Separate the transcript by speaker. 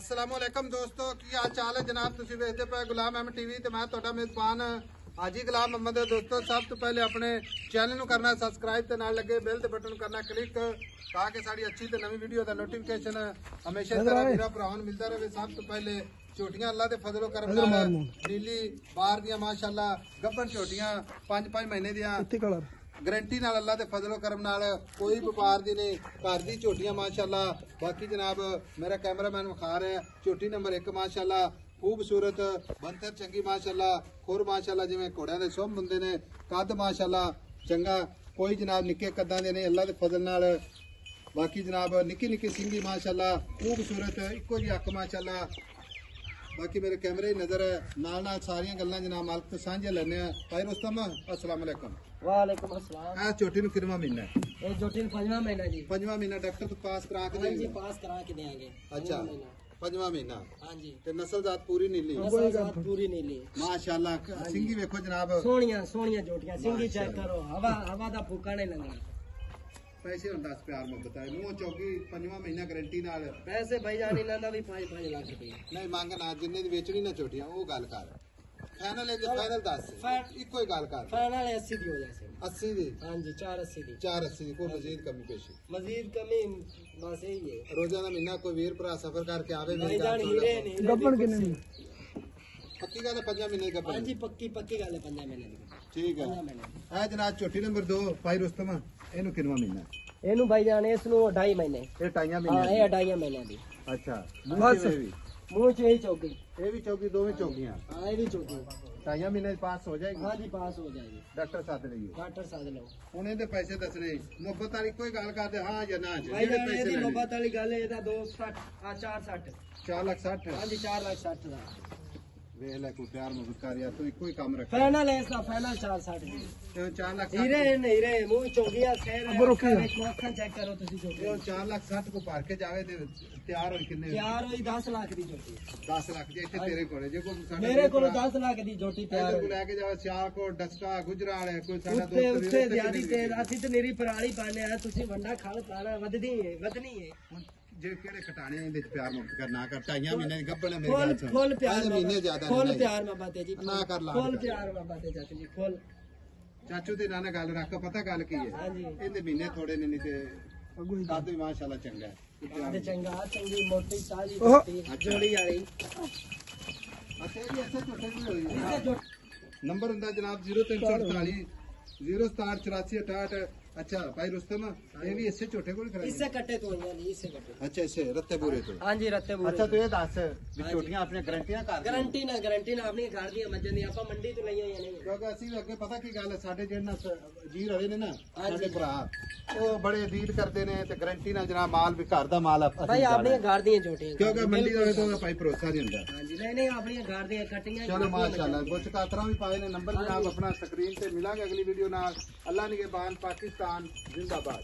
Speaker 1: अस्सलामुअलैकुम दोस्तों, की हाल चाल है जनाब। तुसीं वेखदे पे गुलाम अहमद टीवी ते मैं तुहाडा मेज़बान हाजी गुलाम अहमद। दोस्तों, सब तो पहले अपने चैनल नूं करना सबसक्राइब ते नाल लगे बेल दे बटन करना क्लिक ताकि साड़ी अच्छी ते नवी वीडियो दा नोटिफिकेशन हमेशा तरह वीरा भरावां नूं मिलदा रहे। सब तो पहले झोटियां अल्लाह दे फजलो करम नाल नीली बार दियां माशाअल्लाह गब्बन झोटियां 5-5 महीने दियां गारंटी नाल अल्लाह दे फजलो करम नाल कोई व्यापार दी नहीं, घर दी झोटियां माशाअल्लाह। बाकी जनाब मेरा कैमरामैन विखा रहा है झोटी नंबर 1 माशाअल्लाह खूबसूरत बनतर चंगी माशाअल्लाह। खुर माशाअल्लाह जिवें घोड़ियां दे सुंभ हुंदे ने, कद माशाअल्लाह चंगा, कोई जनाब निक्के कद्दां दे नहीं अल्लाह दे फजल नाल। बाकी जनाब निक्की निक्की सिंगी माशाअल्लाह खूबसूरत इक्को जी अख माशाअल्लाह। बाकी मेरे कैमरे ही नजर है नाल नाल सारियां गल्लां जनाब मालक तो सांझे लैने आ। भाई रुस्तम अस्सलाम वालेकुम।
Speaker 2: वालेकुम अस्सलाम।
Speaker 1: आ छोटी नु कितना महीना है?
Speaker 2: ये छोटी 5वां महीना जी।
Speaker 1: 5वां महीना डॉक्टर तो पास करा के देंगे?
Speaker 2: जी पास करा के देंगे।
Speaker 1: अच्छा 5वां महीना।
Speaker 2: हां जी।
Speaker 1: ते नस्ल जात पूरी नीली?
Speaker 2: नस्ल जात पूरी नीली
Speaker 1: माशाअल्लाह। सिंगी देखो जनाब
Speaker 2: सोहणियां सोहणियां जोटियां, सिंगी चेक करो, हवा दा फूका नहीं लगना।
Speaker 1: पैसे हुन 10 प्यार मोहब्बत है मुंह चौकी 5वां महीना गारंटी नाल
Speaker 2: पैसे भाई जान इन्हां दा भी 5-5 लाख रुपए
Speaker 1: नहीं मंगना जिन्ने दी बेचनी ना छोटियां वो गल कर। फाइनल है फाइनल 10 इको ही गल कर।
Speaker 2: फाइनल 80 दी हो जासे।
Speaker 1: 80 दी? हां
Speaker 2: जी 480 दी।
Speaker 1: 480 दी। कोई मजीद कमी पेशी?
Speaker 2: मजीद कमी बस यही है।
Speaker 1: रोजाना महीना कोई वीर भरा सफर करके आवे
Speaker 2: भाई जान हीरे नहीं
Speaker 1: गब्बन किन्ने पक्की गल है 5 महीने गब्बन?
Speaker 2: हां जी पक्की गल है 5 महीने दी।
Speaker 1: ठीक है। है जनाब छोटी नंबर 2 भाई रुस्तम एनु किनवा महीना?
Speaker 2: एनु भाई जान इसनु 2.5 महीने।
Speaker 1: ये 2.5 महीने?
Speaker 2: हां ये 2.5 महीने दी।
Speaker 1: अच्छा
Speaker 2: बस मुंह च यही चौकी,
Speaker 1: ये भी चौकी, दोवें चौकियां?
Speaker 2: हां ये भी चौकी
Speaker 1: 2.5 महीने पास हो जाएगी?
Speaker 2: हां जी पास हो जाएगी।
Speaker 1: डॉक्टर साथ रहिए,
Speaker 2: डॉक्टर साथ लो।
Speaker 1: ਹੁਣ ਇਹਦੇ ਪੈਸੇ ਦੱਸਣੇ ਮੁਹੱਬਤ ਵਾਲੀ ਕੋਈ ਗੱਲ ਕਰਦੇ ਹਾਂ ਜਾਂ ਨਾ?
Speaker 2: ਭਾਈ ਜਾਨ ਇਹਦੀ ਮੁਹੱਬਤ ਵਾਲੀ ਗੱਲ ਇਹਦਾ 260 ਆ 460
Speaker 1: 4,60,000।
Speaker 2: ਹਾਂਜੀ 4,60,000 ਦਾ
Speaker 1: ਵੇਖ ਲੈ ਕੋਈ ਪਿਆਰ ਮੁਹੱਬਤ ਕਰ ਯਾਰ ਤੂੰ ਇੱਕੋ ਹੀ ਕੰਮ ਰੱਖ।
Speaker 2: ਫਾਈਨਲ ਇਸ ਦਾ ਫਾਈਨਲ 460 ਜੀ।
Speaker 1: 4,60,000
Speaker 2: ਹੀਰੇ ਹੀਰੇ ਮੂੰਹ ਚੋਗੀਆ ਖੈਰ ਅੱਖਾਂ ਚੈੱਕ ਕਰੋ ਤੁਸੀਂ ਜੋ
Speaker 1: 4,60,000 ਕੋ ਭਰ ਕੇ ਜਾਵੇ ਤੇ ਤਿਆਰ ਹੋਈ ਕਿੰਨੇ?
Speaker 2: ਤਿਆਰ ਹੋਈ 10 ਲੱਖ ਦੀ ਜੋਟੀ।
Speaker 1: 10 ਲੱਖ ਜੇ ਇੱਥੇ ਤੇਰੇ ਕੋਲੇ ਜੇ ਕੋਈ
Speaker 2: ਮੇਰੇ ਕੋਲ 10 ਲੱਖ ਦੀ ਜੋਟੀ ਤਿਆਰ
Speaker 1: ਹੋਈ ਲੈ ਕੇ ਜਾਵੇ ਸਿਆਲਕੋਟ ਡਸਕਾ ਗੁਜਰਾ ਵਾਲੇ ਕੋਈ ਸਾਡਾ
Speaker 2: ਉੱਤੇ ਉੱਤੇ ਦਿਹਾੜੀ ਤੇ ਅਸੀਂ ਤੇ ਮੇਰੀ ਪਰਾਲੀ ਪਾਣੇ ਆ, ਤੁਸੀਂ ਵੰਡਾ ਖਲ ਪਾਣਾ ਵਧਣੀ ਹੈ
Speaker 1: ਜੇ ਕਿਹੜੇ ਘਟਾਣੇ ਇਹਦੇ ਵਿੱਚ ਪਿਆਰ ਮੁਹੱਬਤ ਕਰਨਾ ਕਰ 2.5 ਮਹੀਨੇ ਦੀ ਗੱਬਣ ਮੇਰੇ ਨਾਲ
Speaker 2: ਫੁੱਲ ਪਿਆਰ
Speaker 1: ਮਹੀਨੇ ਜ਼ਿਆਦਾ
Speaker 2: ਫੁੱਲ ਪਿਆਰ ਮੁਹੱਬਤ ਹੈ ਜੀ
Speaker 1: ਨਾ ਕਰ ਲਾ
Speaker 2: ਫੁੱਲ ਪਿਆਰ ਮੁਹੱਬਤ ਹੈ ਚਾਚੂ ਜੀ ਫੁੱਲ।
Speaker 1: ਚਾਚੂ ਦੇ ਨਾਲ ਗੱਲ ਰੱਖ ਪਤਾ ਗੱਲ ਕੀ ਹੈ?
Speaker 2: ਹਾਂਜੀ
Speaker 1: ਇਹਦੇ ਮਹੀਨੇ ਥੋੜੇ ਨੇ ਨਹੀਂ ਤੇ ਕੱਦ ਵੀ ਮਾਸ਼ਾਅੱਲਾ ਚੰਗਾ ਹੈ।
Speaker 2: ਤੇ ਚੰਗਾ ਚੰਗੀ ਮੋਟੀ ਤਾਜੀ ਜੋੜੀ ਵਾਲੀ।
Speaker 1: ਅੱਛਾ ਇਹ ਐਸੇ ਛੋਟੇ ਵੀ ਹੋਈ ਨੰਬਰ ਹੁੰਦਾ ਜਨਾਬ 0348 0678468। अच्छा भाई रुस्तम ये भी इससे छोटे को खरीदे?
Speaker 2: इससे कट्टे तो नहीं, इससे कट्टे।
Speaker 1: अच्छा इससे रत्ते बुरे तो? हां जी रत्ते बुरे। अच्छा तो ये दस भी छोटियां अपने गारंटियां कर? गारंटी ना अपनी घर दी मज्जां दी ਆਪਾਂ ਮੰਡੀ ਤੋਂ ਲਈਆਂ ਜਾਂ ਨਹੀਂ ਕਿਉਂਕਿ ਅਸੀਂ ਅੱਗੇ ਪਤਾ ਕੀ ਗੱਲ ਹੈ ਸਾਡੇ ਜਿਹੜੇ ਨਾ ਜੀਰ ਵਾਲੇ ਨੇ ਨਾ ਸਾਡੇ ਭਰਾ ਉਹ ਬੜੇ ਡੀਲ ਕਰਦੇ ਨੇ ਤੇ ਗਾਰੰਟੀ ਨਾਲ ਜਨਾਬ ਮਾਲ ਵੀ ਘਰ ਦਾ ਮਾਲ
Speaker 2: ਭਾਈ ਆਪਣੀਆਂ ਘਰ ਦੀਆਂ ਛੋਟੀਆਂ
Speaker 1: ਕਿਉਂਕਿ ਮੰਡੀ ਦਾ ਤਾਂ ਭਾਈ ਭਰੋਸਾ ਨਹੀਂ ਹੁੰਦਾ।
Speaker 2: ਹਾਂਜੀ ਨਹੀਂ ਆਪਣੀਆਂ ਘਰ ਦੀਆਂ ਕਟੀਆਂ।
Speaker 1: ਚਲੋ ਮਾਸ਼ਾਅੱਲਾ ਕੁਝ ਕਾਤਰਾ ਵੀ ਪਾਏ ਨੇ ਨੰਬਰ ਜਨਾਬ ਆਪਣਾ ਸਕਰੀਨ ਤੇ ਮਿਲਾਂਗੇ ਅਗਲੀ ਵੀਡੀਓ ਨਾਲ। ਅੱਲਾ ਨਿਗਹਿਬਾਨ ਪਾਕਿस्तान जिंदाबाद।